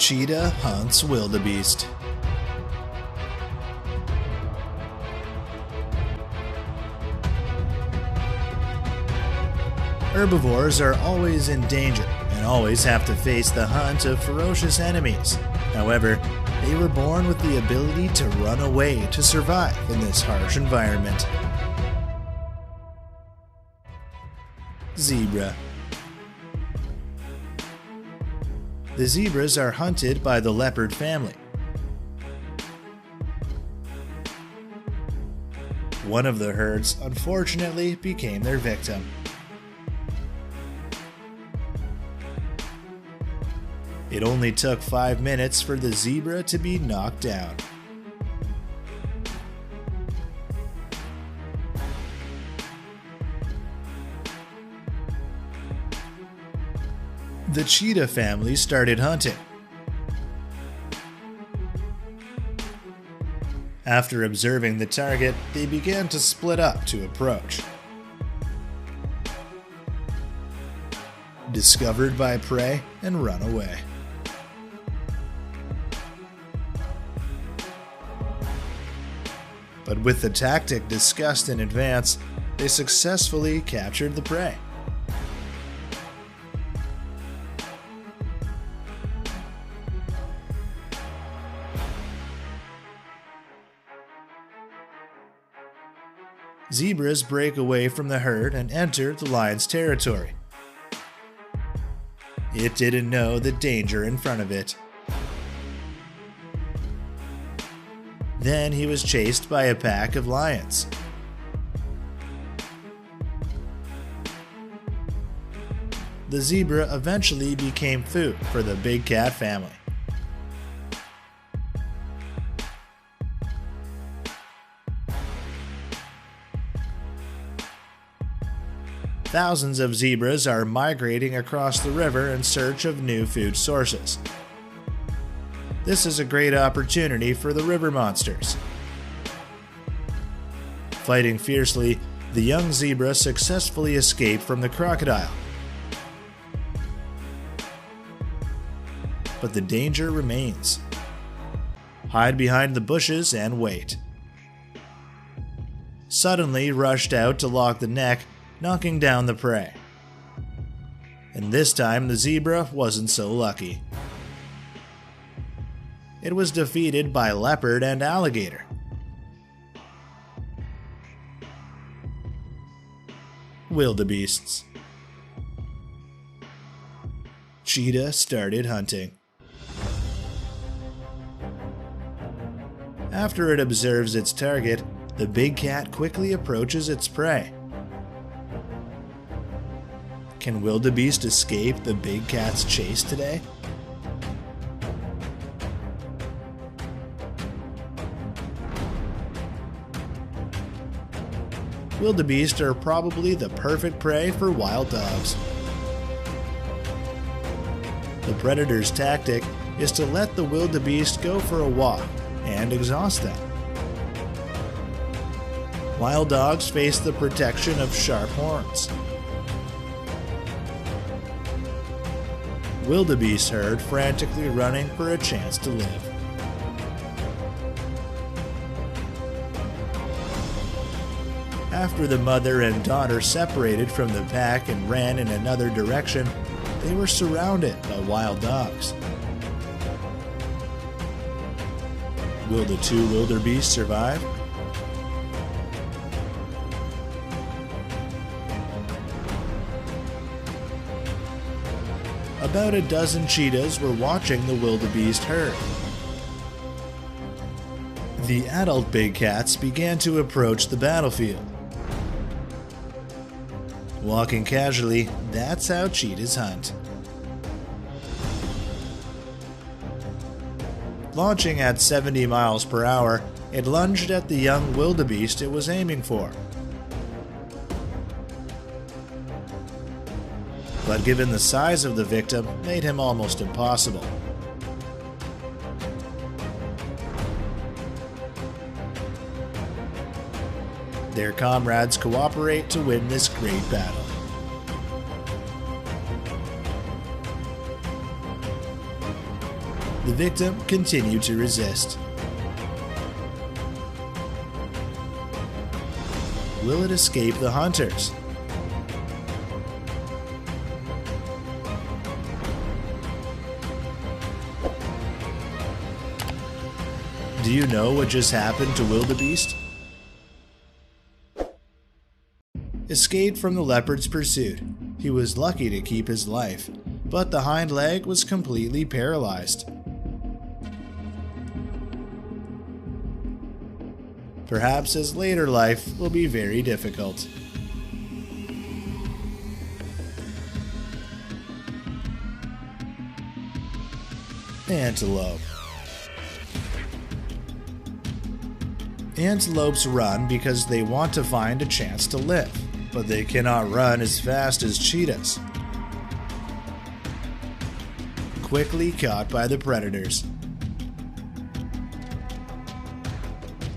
Cheetah hunts wildebeest. Herbivores are always in danger and always have to face the hunt of ferocious enemies. However, they were born with the ability to run away to survive in this harsh environment. Zebra. The zebras are hunted by the leopard family. One of the herds unfortunately became their victim. It only took 5 minutes for the zebra to be knocked down. The cheetah family started hunting. After observing the target, they began to split up to approach. Discovered by prey and run away. But with the tactic discussed in advance, they successfully captured the prey. Zebras break away from the herd and enter the lion's territory. It didn't know the danger in front of it. Then he was chased by a pack of lions. The zebra eventually became food for the big cat family. Thousands of zebras are migrating across the river in search of new food sources. This is a great opportunity for the river monsters. Fighting fiercely, the young zebra successfully escaped from the crocodile. But the danger remains. Hide behind the bushes and wait. Suddenly rushed out to lock the neck, knocking down the prey. And this time the zebra wasn't so lucky. It was defeated by leopard and alligator. Wildebeests. Cheetah started hunting. After it observes its target, the big cat quickly approaches its prey. Can wildebeest escape the big cat's chase today? Wildebeest are probably the perfect prey for wild dogs. The predator's tactic is to let the wildebeest go for a walk and exhaust them. Wild dogs face the protection of sharp horns. Wildebeest herd frantically running for a chance to live. After the mother and daughter separated from the pack and ran in another direction, they were surrounded by wild dogs. Will the two wildebeest survive? About a dozen cheetahs were watching the wildebeest herd. The adult big cats began to approach the battlefield. Walking casually, that's how cheetahs hunt. Launching at 70 miles per hour, it lunged at the young wildebeest it was aiming for. But given the size of the victim, made him almost impossible. Their comrades cooperate to win this great battle. The victim continued to resist. Will it escape the hunters? Do you know what just happened to wildebeest? Escaped from the leopard's pursuit. He was lucky to keep his life, but the hind leg was completely paralyzed. Perhaps his later life will be very difficult. Antelope. Antelopes run because they want to find a chance to live, but they cannot run as fast as cheetahs. Quickly caught by the predators.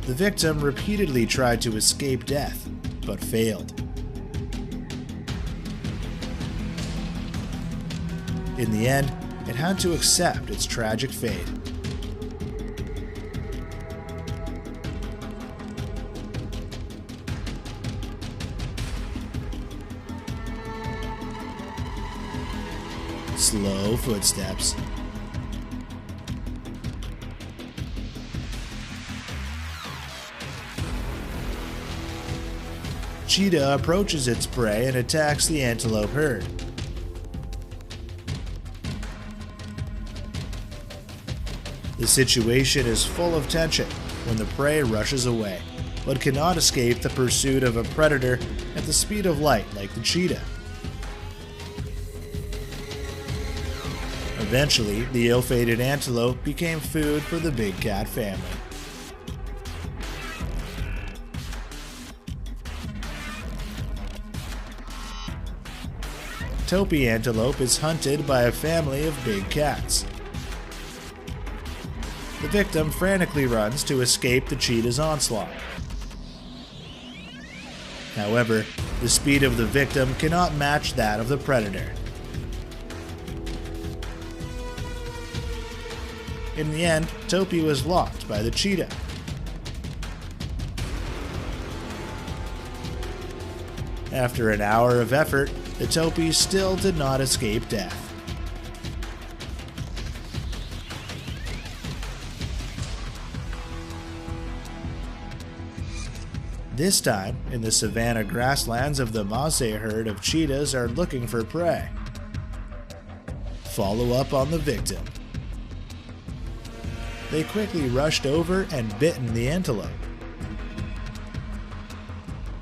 The victim repeatedly tried to escape death, but failed. In the end, it had to accept its tragic fate. Slow footsteps. Cheetah approaches its prey and attacks the antelope herd. The situation is full of tension when the prey rushes away, but cannot escape the pursuit of a predator at the speed of light like the cheetah. Eventually, the ill-fated antelope became food for the big cat family. Topi antelope is hunted by a family of big cats. The victim frantically runs to escape the cheetah's onslaught. However, the speed of the victim cannot match that of the predator. In the end, Topi was locked by the cheetah. After an hour of effort, the Topi still did not escape death. This time, in the savanna grasslands of the Maasai herd of cheetahs are looking for prey. Follow up on the victim. They quickly rushed over and bitten the antelope.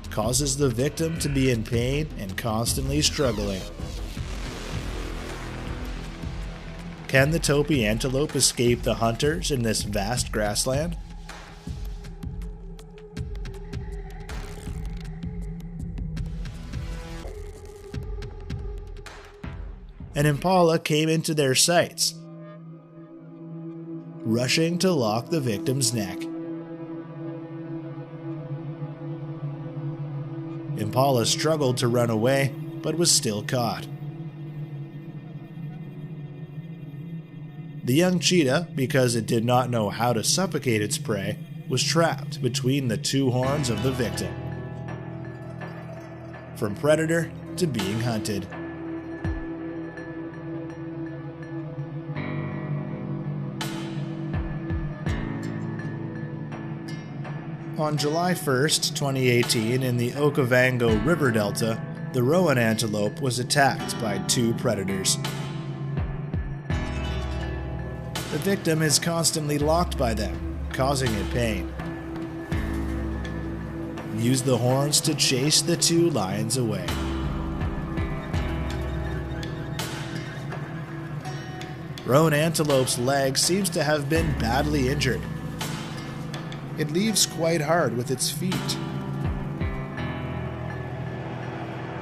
Causes the victim to be in pain and constantly struggling. Can the Topi antelope escape the hunters in this vast grassland? An impala came into their sights, rushing to lock the victim's neck. Impala struggled to run away, but was still caught. The young cheetah, because it did not know how to suffocate its prey, was trapped between the two horns of the victim. From predator to being hunted. On July 1st, 2018, in the Okavango River Delta, the rowan antelope was attacked by two predators. The victim is constantly locked by them, causing it pain. Use the horns to chase the two lions away. Rowan antelope's leg seems to have been badly injured. It leaves quite hard with its feet,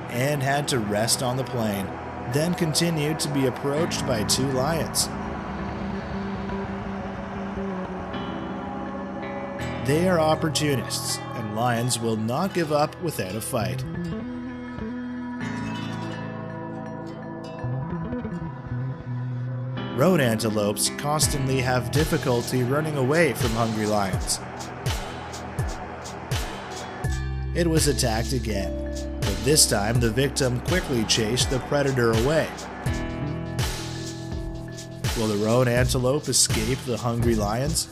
and had to rest on the plain, then continued to be approached by two lions. They are opportunists, and lions will not give up without a fight. road antelopes constantly have difficulty running away from hungry lions. It was attacked again, but this time the victim quickly chased the predator away. Will the road antelope escape the hungry lions?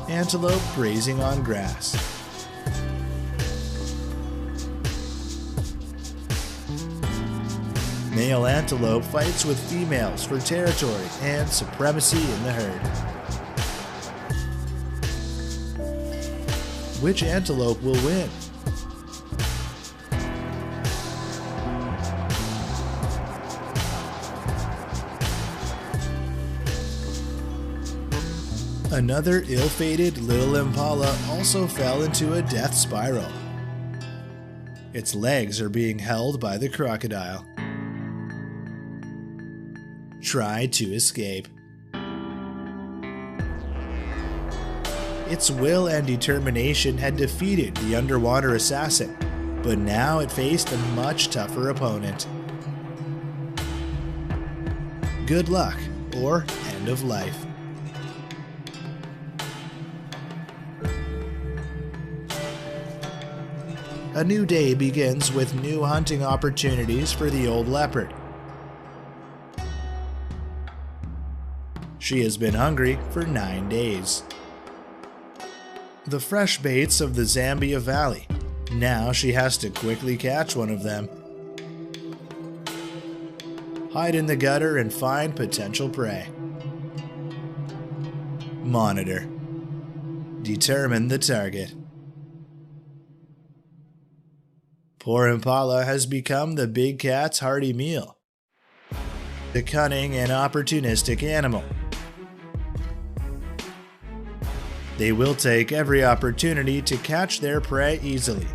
Antelope grazing on grass. Male antelope fights with females for territory and supremacy in the herd. Which antelope will win? Another ill-fated little impala also fell into a death spiral. Its legs are being held by the crocodile. Try to escape. Its will and determination had defeated the underwater assassin, but now it faced a much tougher opponent. Good luck, or end of life. A new day begins with new hunting opportunities for the old leopard. She has been hungry for 9 days. The fresh baits of the Zambia Valley. Now she has to quickly catch one of them. Hide in the gutter and find potential prey. Monitor. Determine the target. Poor impala has become the big cat's hearty meal. The cunning and opportunistic animal. They will take every opportunity to catch their prey easily.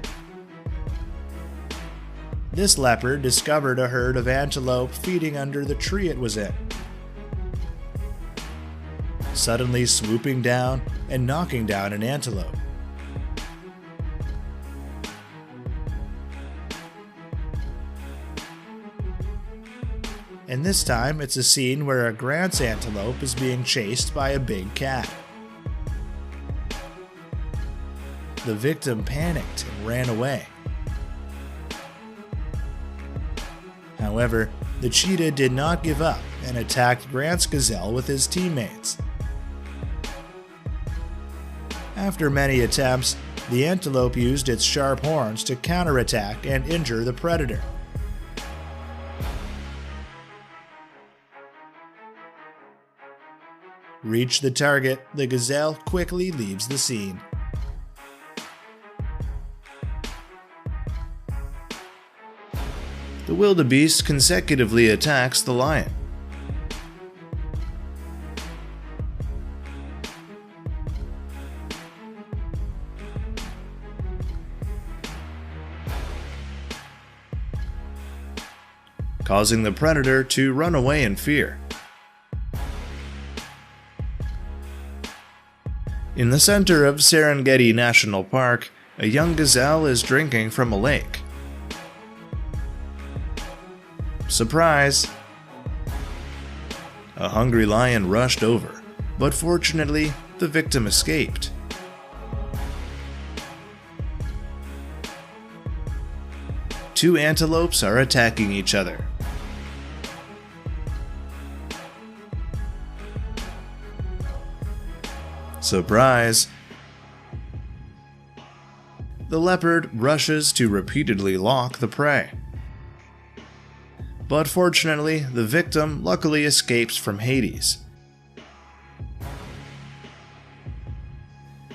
This leopard discovered a herd of antelope feeding under the tree it was in, suddenly swooping down and knocking down an antelope. And this time it's a scene where a Grant's antelope is being chased by a big cat. The victim panicked and ran away. However, the cheetah did not give up and attacked Grant's gazelle with his teammates. After many attempts, the antelope used its sharp horns to counterattack and injure the predator. Reach the target, the gazelle quickly leaves the scene. The wildebeest consecutively attacks the lion. Causing the predator to run away in fear. In the center of Serengeti National Park, a young gazelle is drinking from a lake. Surprise! A hungry lion rushed over, but fortunately, the victim escaped. Two antelopes are attacking each other. Surprise! The leopard rushes to repeatedly lock the prey. But fortunately, the victim luckily escapes from Hades.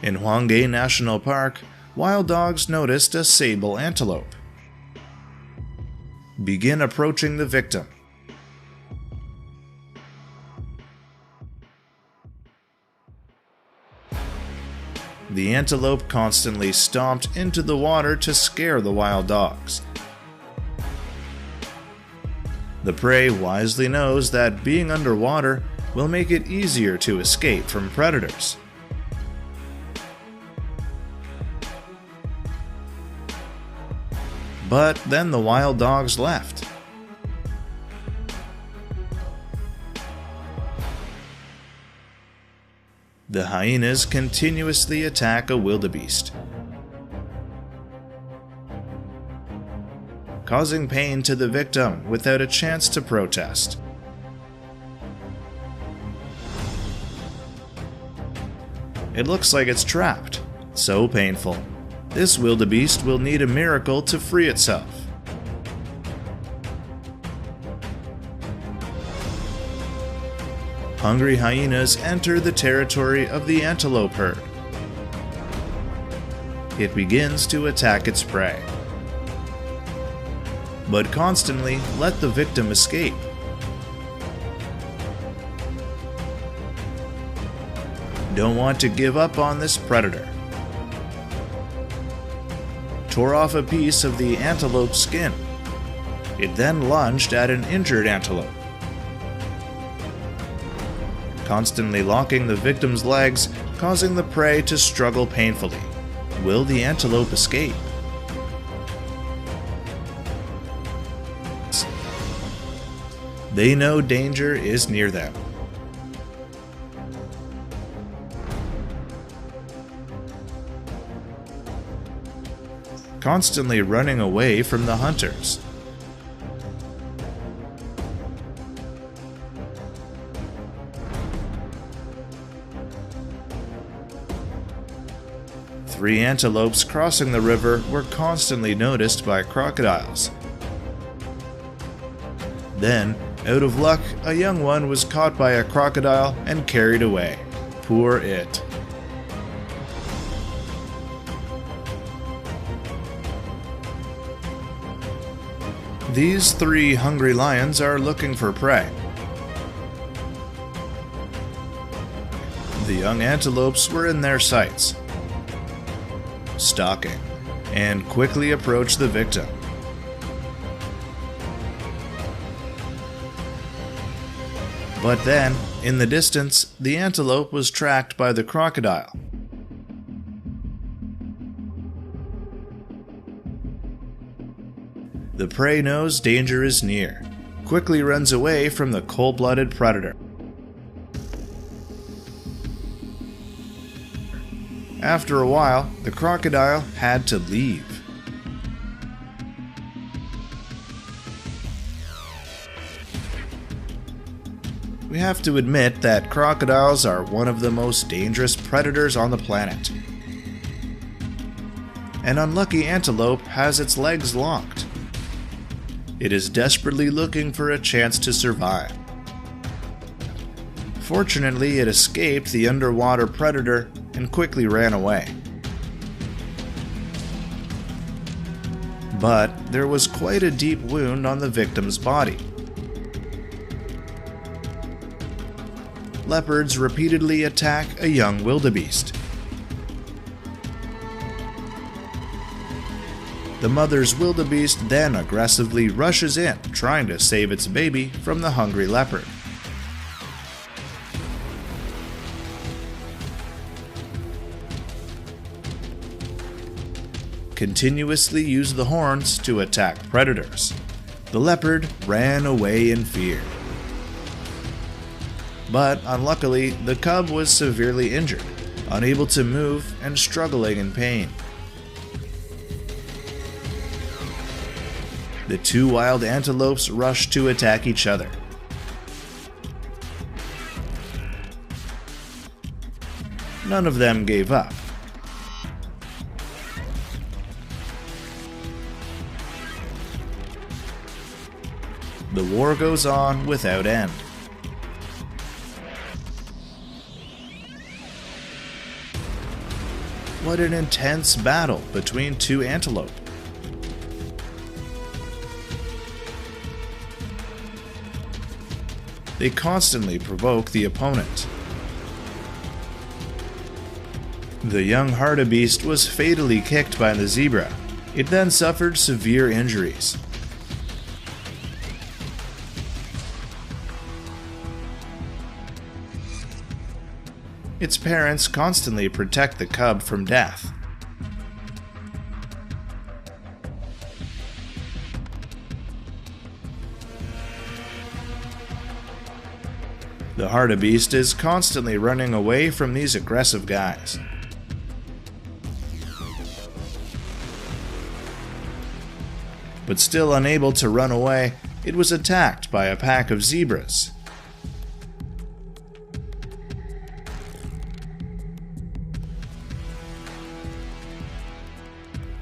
In Hwanghae National Park, wild dogs noticed a sable antelope. Begin approaching the victim. The antelope constantly stomped into the water to scare the wild dogs. The prey wisely knows that being underwater will make it easier to escape from predators. But then the wild dogs left. The hyenas continuously attack a wildebeest, causing pain to the victim without a chance to protest. It looks like it's trapped. So painful. This wildebeest will need a miracle to free itself. Hungry hyenas enter the territory of the antelope herd. It begins to attack its prey, but constantly let the victim escape. Don't want to give up on this predator. Tore off a piece of the antelope's skin. It then lunged at an injured antelope, constantly locking the victim's legs, causing the prey to struggle painfully. Will the antelope escape? They know danger is near them. Constantly running away from the hunters. Three antelopes crossing the river were constantly noticed by crocodiles. Then, out of luck, a young one was caught by a crocodile and carried away. Poor it. These three hungry lions are looking for prey. The young antelopes were in their sights, stalking, and quickly approached the victim. But then, in the distance, the antelope was tracked by the crocodile. The prey knows danger is near, quickly runs away from the cold-blooded predator. After a while, the crocodile had to leave. We have to admit that crocodiles are one of the most dangerous predators on the planet. An unlucky antelope has its legs locked. It is desperately looking for a chance to survive. Fortunately, it escaped the underwater predator and quickly ran away. But there was quite a deep wound on the victim's body. Leopards repeatedly attack a young wildebeest. The mother's wildebeest then aggressively rushes in, trying to save its baby from the hungry leopard. Continuously use the horns to attack predators. The leopard ran away in fear. But unluckily, the cub was severely injured, unable to move and struggling in pain. The two wild antelopes rushed to attack each other. None of them gave up. The war goes on without end. What an intense battle between two antelope. They constantly provoke the opponent. The young hartebeest was fatally kicked by the zebra. It then suffered severe injuries. Its parents constantly protect the cub from death. The hartebeest is constantly running away from these aggressive guys. But still unable to run away, it was attacked by a pack of zebras.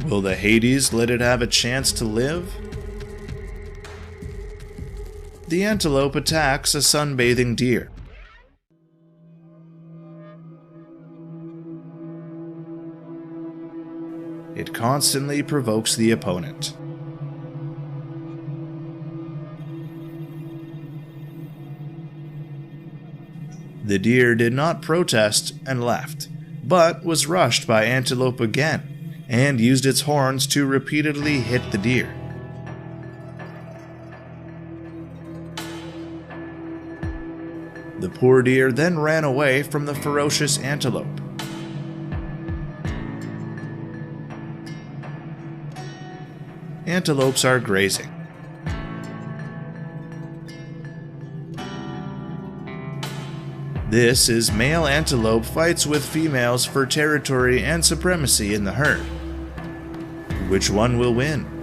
Will the Hades let it have a chance to live? The antelope attacks a sunbathing deer. It constantly provokes the opponent. The deer did not protest and left, but was rushed by antelope again and used its horns to repeatedly hit the deer. The poor deer then ran away from the ferocious antelope. Antelopes are grazing. This is male antelope fights with females for territory and supremacy in the herd. Which one will win?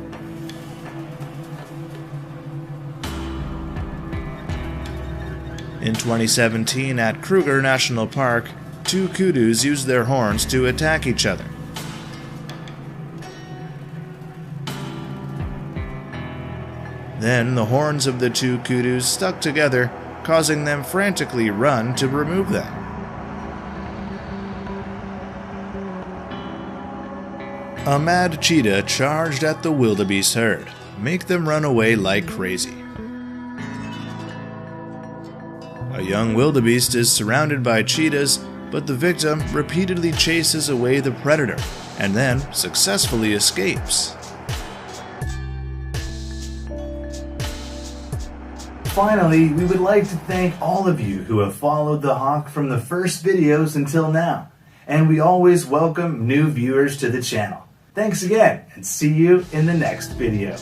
In 2017 at Kruger National Park, two kudus used their horns to attack each other. Then the horns of the two kudus stuck together, causing them frantically run to remove them. A mad cheetah charged at the wildebeest herd, make them run away like crazy. A young wildebeest is surrounded by cheetahs, but the victim repeatedly chases away the predator and then successfully escapes. Finally, we would like to thank all of you who have followed the hawk from the first videos until now, and we always welcome new viewers to the channel. Thanks again, and see you in the next video.